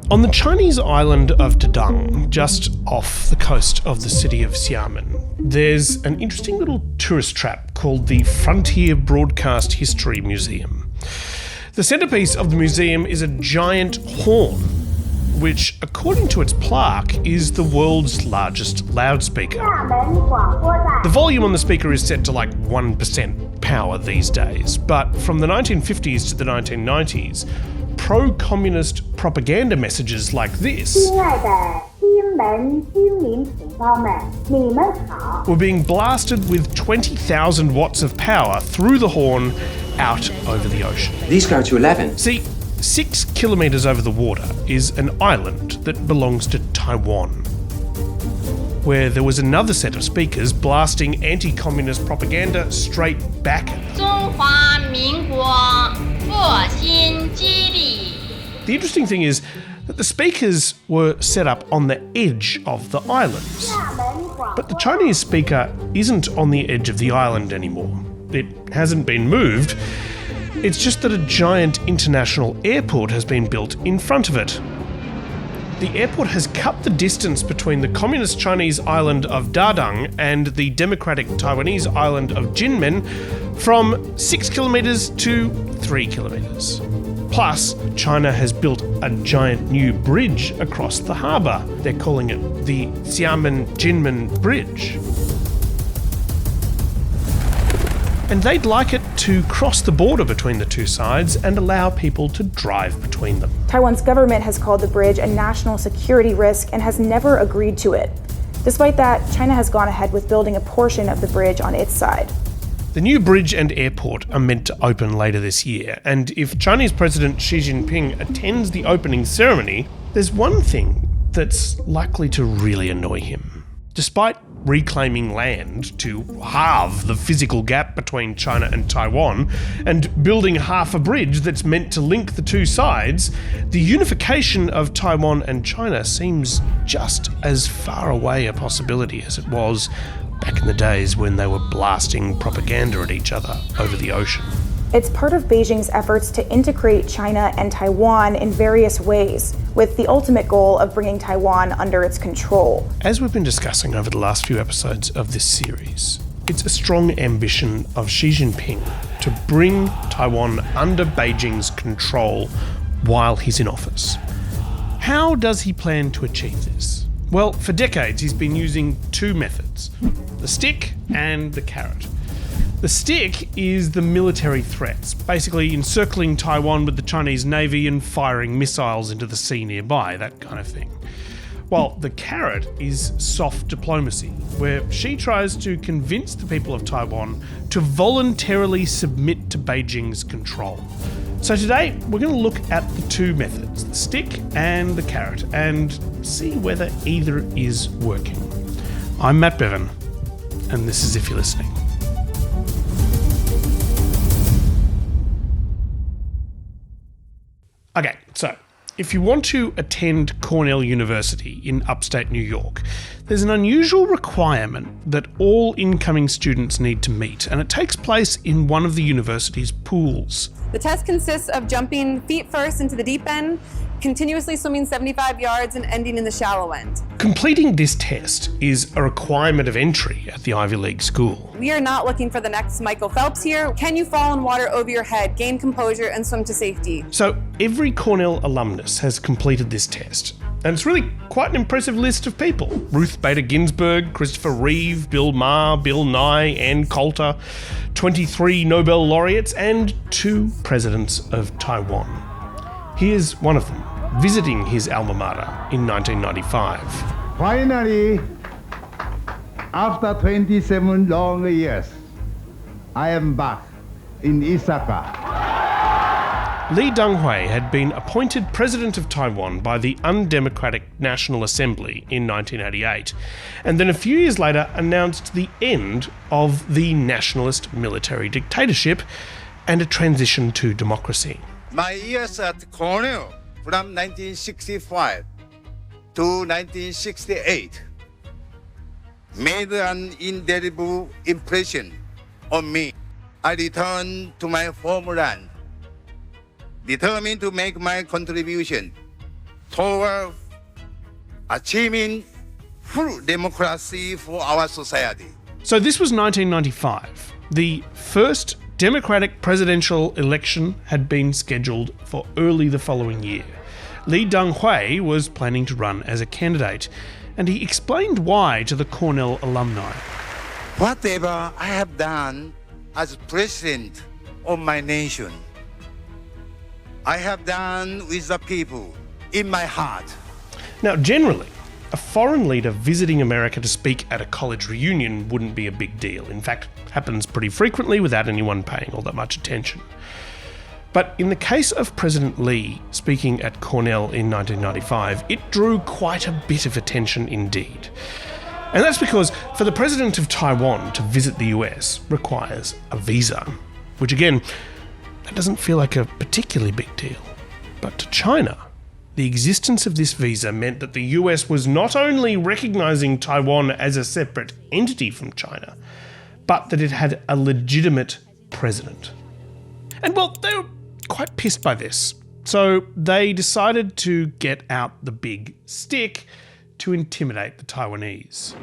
On the Chinese island of Dadang, just off the coast of the city of Xiamen, there's an interesting little tourist trap called the Frontier Broadcast History Museum. The centrepiece of the museum is a giant horn, which, according to its plaque, is the world's largest loudspeaker. The volume on the speaker is set to like 1% power these days, but from the 1950s to the 1990s, pro-communist propaganda messages like this were being blasted with 20,000 watts of power through the horn out over the ocean. These go to 11. See, 6 kilometres over the water is an island that belongs to Taiwan, where there was another set of speakers blasting anti-communist propaganda straight back at them. The interesting thing is that the speakers were set up on the edge of the islands. But the Chinese speaker isn't on the edge of the island anymore. It hasn't been moved. It's just that a giant international airport has been built in front of it. The airport has cut the distance between the communist Chinese island of Dadang and the democratic Taiwanese island of Jinmen from 6 kilometres to 3 kilometres. Plus, China has built a giant new bridge across the harbour. They're calling it the Xiamen-Jinmen Bridge. And they'd like it to cross the border between the two sides and allow people to drive between them. Taiwan's government has called the bridge a national security risk and has never agreed to it. Despite that, China has gone ahead with building a portion of the bridge on its side. The new bridge and airport are meant to open later this year, and if Chinese President Xi Jinping attends the opening ceremony, there's one thing that's likely to really annoy him. Despite reclaiming land to halve the physical gap between China and Taiwan and building half a bridge that's meant to link the two sides, the unification of Taiwan and China seems just as far away a possibility as it was back in the days when they were blasting propaganda at each other over the ocean. It's part of Beijing's efforts to integrate China and Taiwan in various ways, with the ultimate goal of bringing Taiwan under its control. As we've been discussing over the last few episodes of this series, it's a strong ambition of Xi Jinping to bring Taiwan under Beijing's control while he's in office. How does he plan to achieve this? Well, for decades he's been using two methods, the stick and the carrot. The stick is the military threats, basically encircling Taiwan with the Chinese Navy and firing missiles into the sea nearby, that kind of thing. While the carrot is soft diplomacy, where Xi tries to convince the people of Taiwan to voluntarily submit to Beijing's control. So today, we're going to look at the two methods, the stick and the carrot, and see whether either is working. I'm Matt Bevan, and this is If You're Listening. Okay, so if you want to attend Cornell University in upstate New York, there's an unusual requirement that all incoming students need to meet, and it takes place in one of the university's pools. The test consists of jumping feet first into the deep end, continuously swimming 75 yards and ending in the shallow end. Completing this test is a requirement of entry at the Ivy League school. We are not looking for the next Michael Phelps here. Can you fall in water over your head, gain composure, and swim to safety? So every Cornell alumnus has completed this test. And it's really quite an impressive list of people. Ruth Bader Ginsburg, Christopher Reeve, Bill Maher, Bill Nye, Ann Coulter, 23 Nobel laureates, and 2 presidents of Taiwan. Here's one of them, visiting his alma mater in 1995. Finally, after 27 long years, I am back in Osaka. Lee Teng-hui had been appointed president of Taiwan by the undemocratic National Assembly in 1988, and then a few years later announced the end of the nationalist military dictatorship and a transition to democracy. My years at Cornell, from 1965 to 1968, made an indelible impression on me. I returned to my homeland, determined to make my contribution toward achieving full democracy for our society. So this was 1995. The first Democratic presidential election had been scheduled for early the following year. Lee Teng-hui was planning to run as a candidate, and he explained why to the Cornell alumni. Whatever I have done as president of my nation, I have done with the people in my heart. Now, generally, a foreign leader visiting America to speak at a college reunion wouldn't be a big deal. In fact, happens pretty frequently without anyone paying all that much attention. But in the case of President Lee speaking at Cornell in 1995, it drew quite a bit of attention indeed. And that's because for the president of Taiwan to visit the US requires a visa, which again, that doesn't feel like a particularly big deal. But to China, the existence of this visa meant that the US was not only recognising Taiwan as a separate entity from China, but that it had a legitimate president. And well, they were quite pissed by this, so they decided to get out the big stick to intimidate the Taiwanese.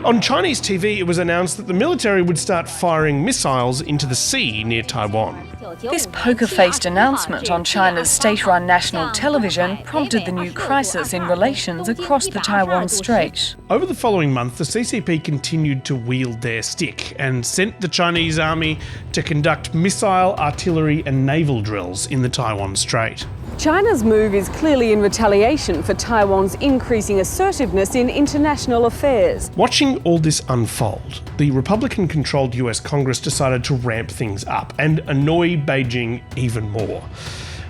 On Chinese TV, it was announced that the military would start firing missiles into the sea near Taiwan. This poker-faced announcement on China's state-run national television prompted the new crisis in relations across the Taiwan Strait. Over the following month, the CCP continued to wield their stick and sent the Chinese army to conduct missile, artillery and naval drills in the Taiwan Strait. China's move is clearly in retaliation for Taiwan's increasing assertiveness in international affairs. Watching all this unfold, the Republican-controlled US Congress decided to ramp things up and annoy Beijing even more.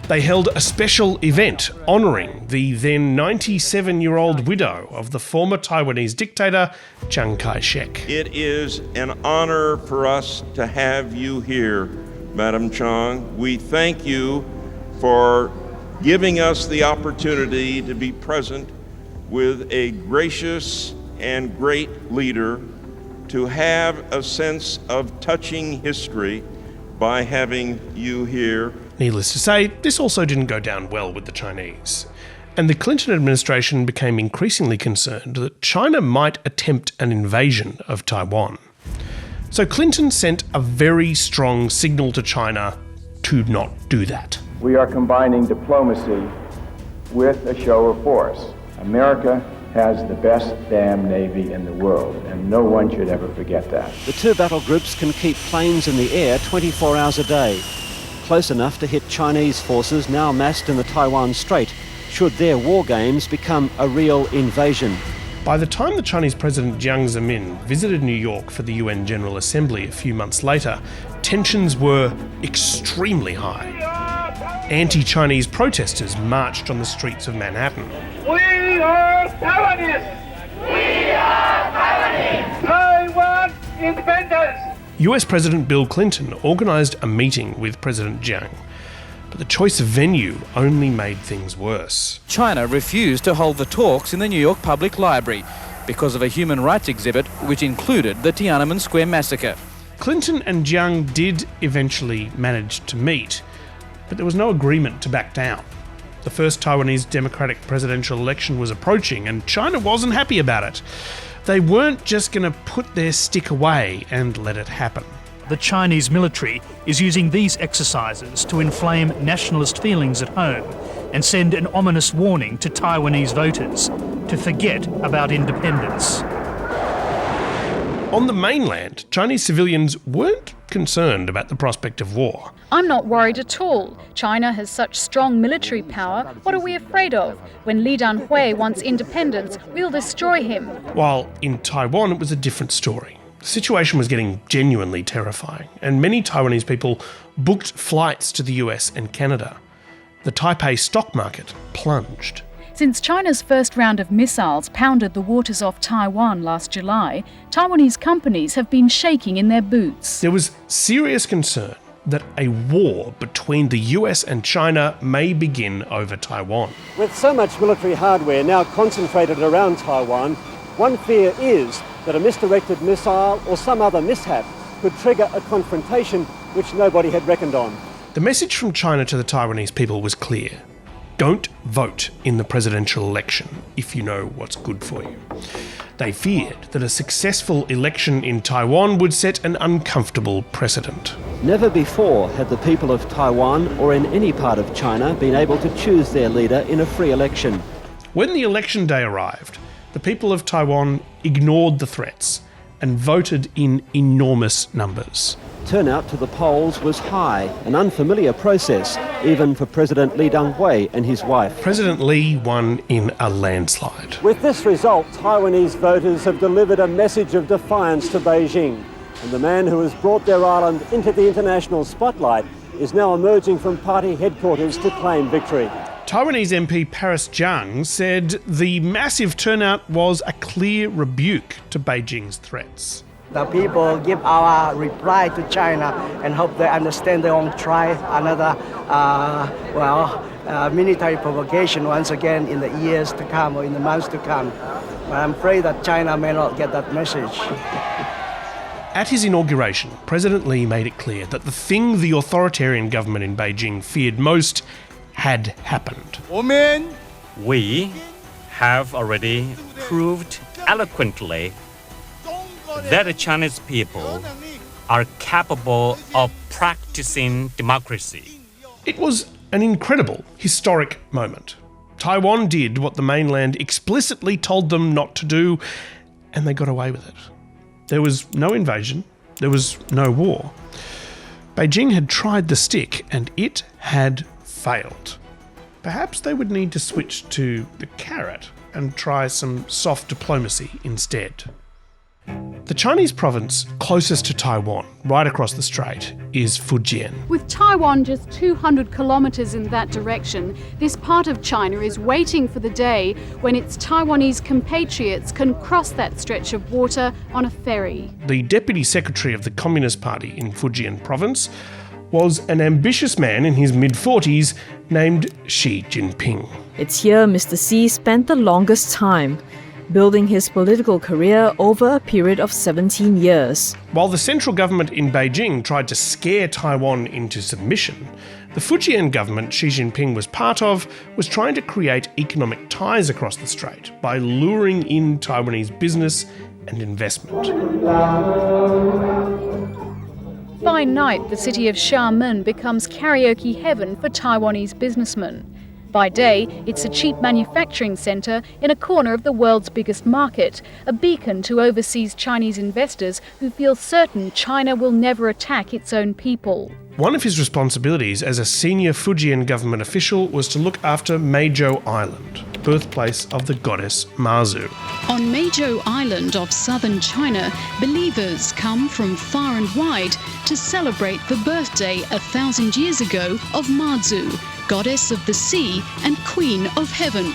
They held a special event honouring the then 97-year-old widow of the former Taiwanese dictator, Chiang Kai-shek. It is an honour for us to have you here, Madam Chiang. We thank you for giving us the opportunity to be present with a gracious and great leader, to have a sense of touching history by having you here. Needless to say, this also didn't go down well with the Chinese. And the Clinton administration became increasingly concerned that China might attempt an invasion of Taiwan. So Clinton sent a very strong signal to China to not do that. We are combining diplomacy with a show of force. America has the best damn Navy in the world, and no one should ever forget that. The two battle groups can keep planes in the air 24 hours a day, close enough to hit Chinese forces now massed in the Taiwan Strait, should their war games become a real invasion. By the time the Chinese President Jiang Zemin visited New York for the UN General Assembly a few months later, tensions were extremely high. Anti-Chinese protesters marched on the streets of Manhattan. We are Taiwanese! We are Taiwanese! Taiwan independence! US President Bill Clinton organised a meeting with President Jiang, but the choice of venue only made things worse. China refused to hold the talks in the New York Public Library because of a human rights exhibit which included the Tiananmen Square massacre. Clinton and Jiang did eventually manage to meet, but there was no agreement to back down. The first Taiwanese democratic presidential election was approaching, and China wasn't happy about it. They weren't just going to put their stick away and let it happen. The Chinese military is using these exercises to inflame nationalist feelings at home and send an ominous warning to Taiwanese voters to forget about independence. On the mainland, Chinese civilians weren't concerned about the prospect of war. I'm not worried at all. China has such strong military power. What are we afraid of? When Lee Teng-hui wants independence, we'll destroy him. While in Taiwan, it was a different story. The situation was getting genuinely terrifying, and many Taiwanese people booked flights to the US and Canada. The Taipei stock market plunged. Since China's first round of missiles pounded the waters off Taiwan last July, Taiwanese companies have been shaking in their boots. There was serious concern that a war between the US and China may begin over Taiwan. With so much military hardware now concentrated around Taiwan, one fear is that a misdirected missile or some other mishap could trigger a confrontation which nobody had reckoned on. The message from China to the Taiwanese people was clear. don't vote in the presidential election if you know what's good for you. They feared that a successful election in Taiwan would set an uncomfortable precedent. Never before had the people of Taiwan or in any part of China been able to choose their leader in a free election. When the election day arrived, the people of Taiwan ignored the threats and voted in enormous numbers. Turnout to the polls was high, an unfamiliar process, even for President Lee Teng-hui and his wife. President Lee won in a landslide. With this result, Taiwanese voters have delivered a message of defiance to Beijing. And the man who has brought their island into the international spotlight is now emerging from party headquarters to claim victory. Taiwanese MP Paris Zhang said the massive turnout was a clear rebuke to Beijing's threats. The people give our reply to China and hope they understand they won't try another, military provocation once again in the years to come or in the months to come. But I'm afraid that China may not get that message. At his inauguration, President Lee made it clear that the thing the authoritarian government in Beijing feared most had happened. We have already proved eloquently that the Chinese people are capable of practicing democracy. It was an incredible, historic moment. Taiwan did what the mainland explicitly told them not to do, and they got away with it. There was no invasion, there was no war. Beijing had tried the stick, and it had failed. Perhaps they would need to switch to the carrot and try some soft diplomacy instead. The Chinese province closest to Taiwan, right across the strait, is Fujian. With Taiwan just 200 kilometres in that direction, this part of China is waiting for the day when its Taiwanese compatriots can cross that stretch of water on a ferry. The deputy secretary of the Communist Party in Fujian province was an ambitious man in his mid-40s named Xi Jinping. It's here Mr. Xi spent the longest time, building his political career over a period of 17 years. While the central government in Beijing tried to scare Taiwan into submission, the Fujian government Xi Jinping was part of was trying to create economic ties across the strait by luring in Taiwanese business and investment. By night, the city of Xiamen becomes karaoke heaven for Taiwanese businessmen. By day, it's a cheap manufacturing centre in a corner of the world's biggest market, a beacon to overseas Chinese investors who feel certain China will never attack its own people. One of his responsibilities as a senior Fujian government official was to look after Meizhou Island, birthplace of the goddess Mazu. On Meizhou Island of southern China, believers come from far and wide to celebrate the birthday 1,000 years ago of Mazu, goddess of the sea and queen of heaven.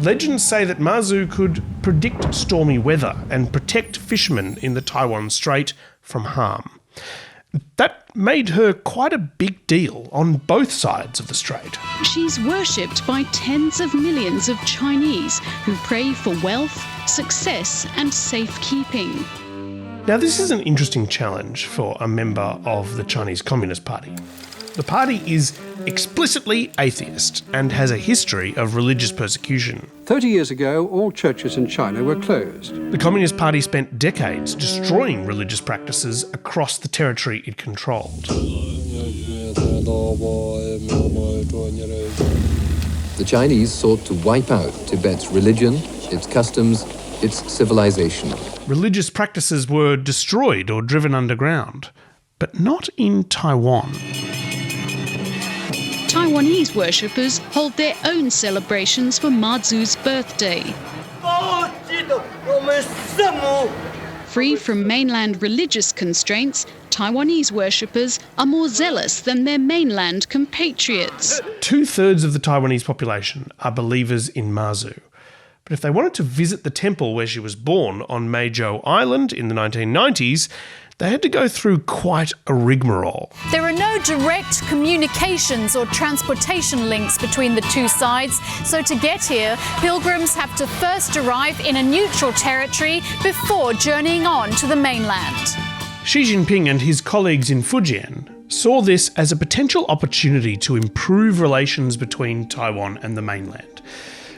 Legends say that Mazu could predict stormy weather and protect fishermen in the Taiwan Strait from harm. That made her quite a big deal on both sides of the strait. She's worshipped by tens of millions of Chinese who pray for wealth, success and safekeeping. Now, this is an interesting challenge for a member of the Chinese Communist Party. The party is explicitly atheist and has a history of religious persecution. 30 years ago, all churches in China were closed. The Communist Party spent decades destroying religious practices across the territory it controlled. The Chinese sought to wipe out Tibet's religion, its customs, its civilization. Religious practices were destroyed or driven underground, but not in Taiwan. Taiwanese worshippers hold their own celebrations for Mazu's birthday. Free from mainland religious constraints, Taiwanese worshippers are more zealous than their mainland compatriots. 2/3 of the Taiwanese population are believers in Mazu. But if they wanted to visit the temple where she was born on Meizhou Island in the 1990s, they had to go through quite a rigmarole. There are no direct communications or transportation links between the two sides, so to get here, pilgrims have to first arrive in a neutral territory before journeying on to the mainland. Xi Jinping and his colleagues in Fujian saw this as a potential opportunity to improve relations between Taiwan and the mainland.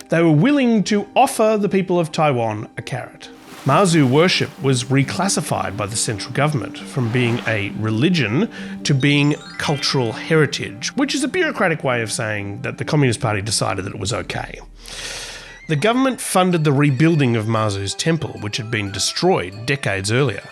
They were willing to offer the people of Taiwan a carrot. Mazu worship was reclassified by the central government from being a religion to being cultural heritage, which is a bureaucratic way of saying that the Communist Party decided that it was okay. The government funded the rebuilding of Mazu's temple, which had been destroyed decades earlier.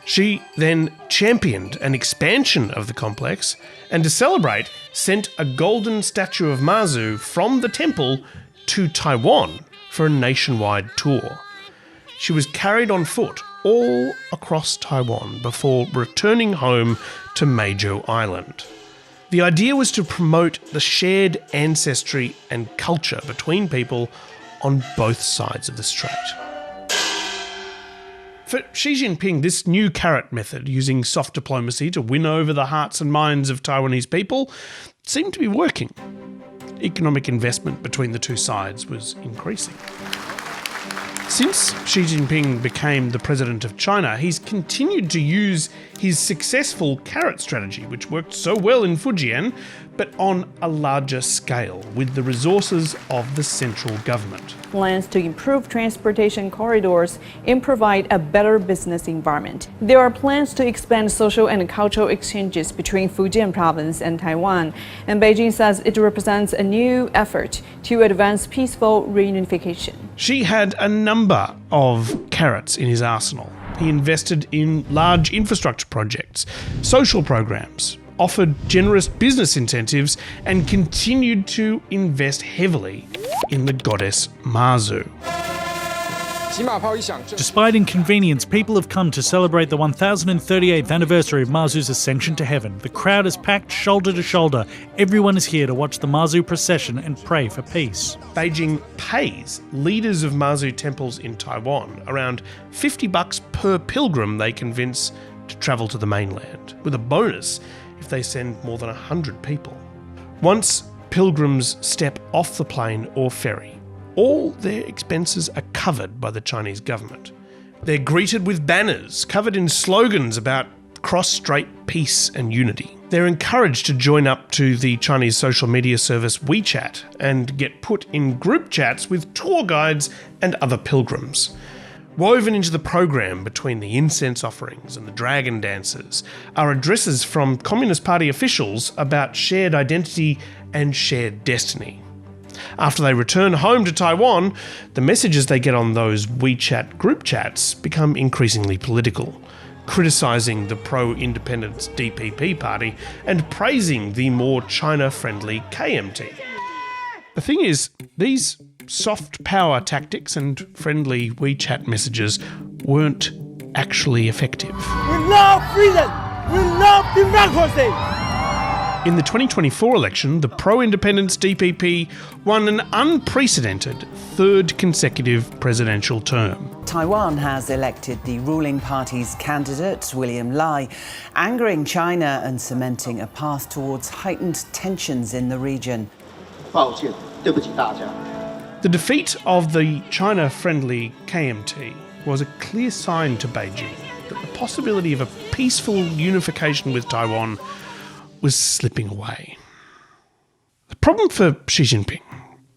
Xi then championed an expansion of the complex and, to celebrate, sent a golden statue of Mazu from the temple to Taiwan for a nationwide tour. She was carried on foot all across Taiwan before returning home to Meizhou Island. The idea was to promote the shared ancestry and culture between people on both sides of the strait. For Xi Jinping, this new carrot method, using soft diplomacy to win over the hearts and minds of Taiwanese people, seemed to be working. Economic investment between the two sides was increasing. Since Xi Jinping became the president of China, he's continued to use his successful carrot strategy, which worked so well in Fujian, but on a larger scale with the resources of the central government. Plans to improve transportation corridors and provide a better business environment. There are plans to expand social and cultural exchanges between Fujian province and Taiwan, and Beijing says it represents a new effort to advance peaceful reunification. Xi had a number of carrots in his arsenal. He invested in large infrastructure projects, social programs, offered generous business incentives, and continued to invest heavily in the goddess Mazu. Despite inconvenience, people have come to celebrate the 1038th anniversary of Mazu's ascension to heaven. The crowd is packed shoulder to shoulder. Everyone is here to watch the Mazu procession and pray for peace. Beijing pays leaders of Mazu temples in Taiwan around $50 per pilgrim they convince to travel to the mainland, with a bonus if they send more than 100 people. Once pilgrims step off the plane or ferry, all their expenses are covered by the Chinese government. They're greeted with banners covered in slogans about cross-strait peace and unity. They're encouraged to join up to the Chinese social media service WeChat and get put in group chats with tour guides and other pilgrims. Woven into the program between the incense offerings and the dragon dances are addresses from Communist Party officials about shared identity and shared destiny. After they return home to Taiwan, the messages they get on those WeChat group chats become increasingly political, criticising the pro-independence DPP party and praising the more China-friendly KMT. The thing is, these soft power tactics and friendly WeChat messages weren't actually effective. We love freedom! We love democracy! In the 2024 election, the pro-independence DPP won an unprecedented third consecutive presidential term. Taiwan has elected the ruling party's candidate, William Lai, angering China and cementing a path towards heightened tensions in the region. The defeat of the China-friendly KMT was a clear sign to Beijing that the possibility of a peaceful unification with Taiwan was slipping away. The problem for Xi Jinping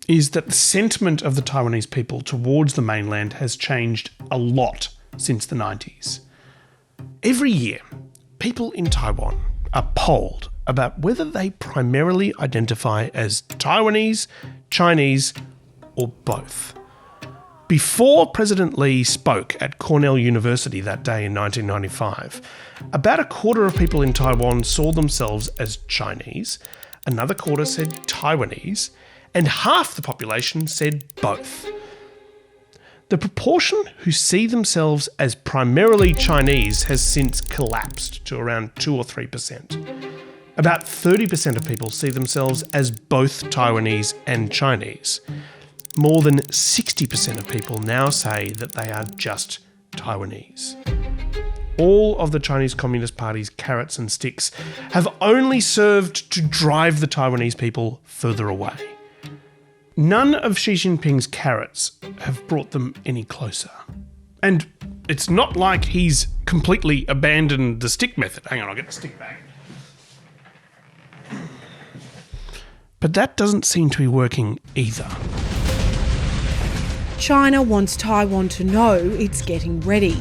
is that the sentiment of the Taiwanese people towards the mainland has changed a lot since the 90s. Every year, people in Taiwan are polled about whether they primarily identify as Taiwanese, Chinese, or both. Before President Lee spoke at Cornell University that day in 1995, about a quarter of people in Taiwan saw themselves as Chinese, another quarter said Taiwanese, and half the population said both. The proportion who see themselves as primarily Chinese has since collapsed to around 2 or 3%. About 30% of people see themselves as both Taiwanese and Chinese. More than 60% of people now say that they are just Taiwanese. All of the Chinese Communist Party's carrots and sticks have only served to drive the Taiwanese people further away. None of Xi Jinping's carrots have brought them any closer. And it's not like he's completely abandoned the stick method. Hang on, I'll get the stick back. But that doesn't seem to be working either. China wants Taiwan to know it's getting ready.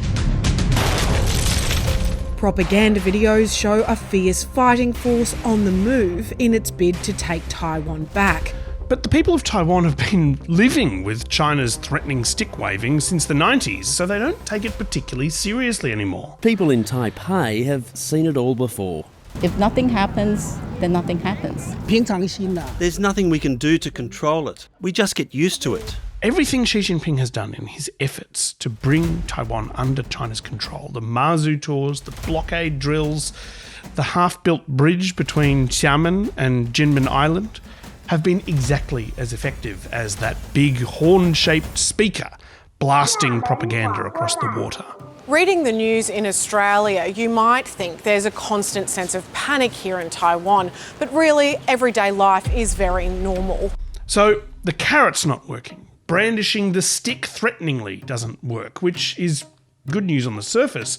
Propaganda videos show a fierce fighting force on the move in its bid to take Taiwan back. But the people of Taiwan have been living with China's threatening stick waving since the 90s, so they don't take it particularly seriously anymore. People in Taipei have seen it all before. If nothing happens, then nothing happens. There's nothing we can do to control it. We just get used to it. Everything Xi Jinping has done in his efforts to bring Taiwan under China's control, the Mazu tours, the blockade drills, the half-built bridge between Xiamen and Jinmen Island, have been exactly as effective as that big horn-shaped speaker blasting propaganda across the water. Reading the news in Australia, you might think there's a constant sense of panic here in Taiwan, but really, everyday life is very normal. So, the carrot's not working. Brandishing the stick threateningly doesn't work, which is good news on the surface.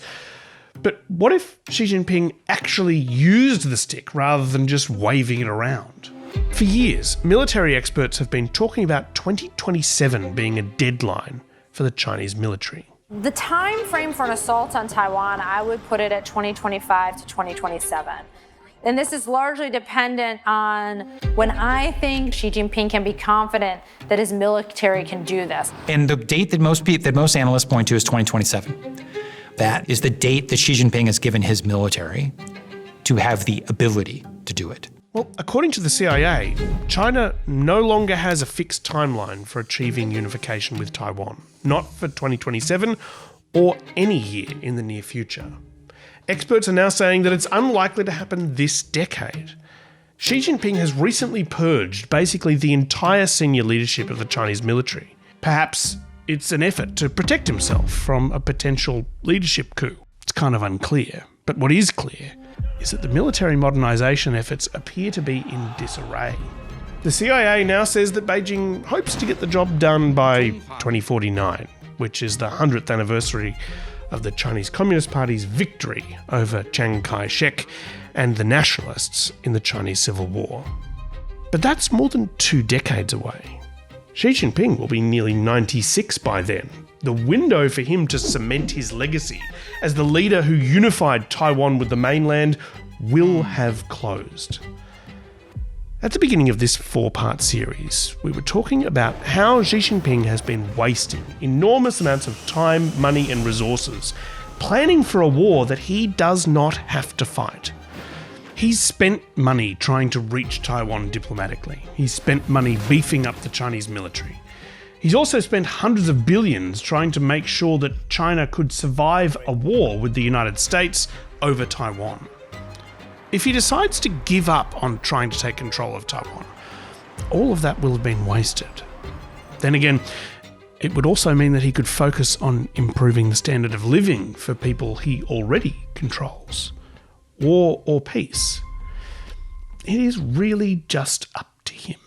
But what if Xi Jinping actually used the stick rather than just waving it around? For years, military experts have been talking about 2027 being a deadline for the Chinese military. The time frame for an assault on Taiwan, I would put it at 2025 to 2027. And this is largely dependent on when I think Xi Jinping can be confident that his military can do this. And the date that most analysts point to is 2027. That is the date that Xi Jinping has given his military to have the ability to do it. Well, according to the CIA, China no longer has a fixed timeline for achieving unification with Taiwan, not for 2027 or any year in the near future. Experts are now saying that it's unlikely to happen this decade. Xi Jinping has recently purged basically the entire senior leadership of the Chinese military. Perhaps it's an effort to protect himself from a potential leadership coup. It's kind of unclear, but what is clear is that the military modernisation efforts appear to be in disarray. The CIA now says that Beijing hopes to get the job done by 2049, which is the 100th anniversary of the Chinese Communist Party's victory over Chiang Kai-shek and the nationalists in the Chinese Civil War. But that's more than 2 decades away. Xi Jinping will be nearly 96 by then. The window for him to cement his legacy as the leader who unified Taiwan with the mainland will have closed. At the beginning of this 4-part series, we were talking about how Xi Jinping has been wasting enormous amounts of time, money and resources planning for a war that he does not have to fight. He's spent money trying to reach Taiwan diplomatically. He's spent money beefing up the Chinese military. He's also spent hundreds of billions trying to make sure that China could survive a war with the United States over Taiwan. If he decides to give up on trying to take control of Taiwan, all of that will have been wasted. Then again, it would also mean that he could focus on improving the standard of living for people he already controls. War or peace. It is really just up to him.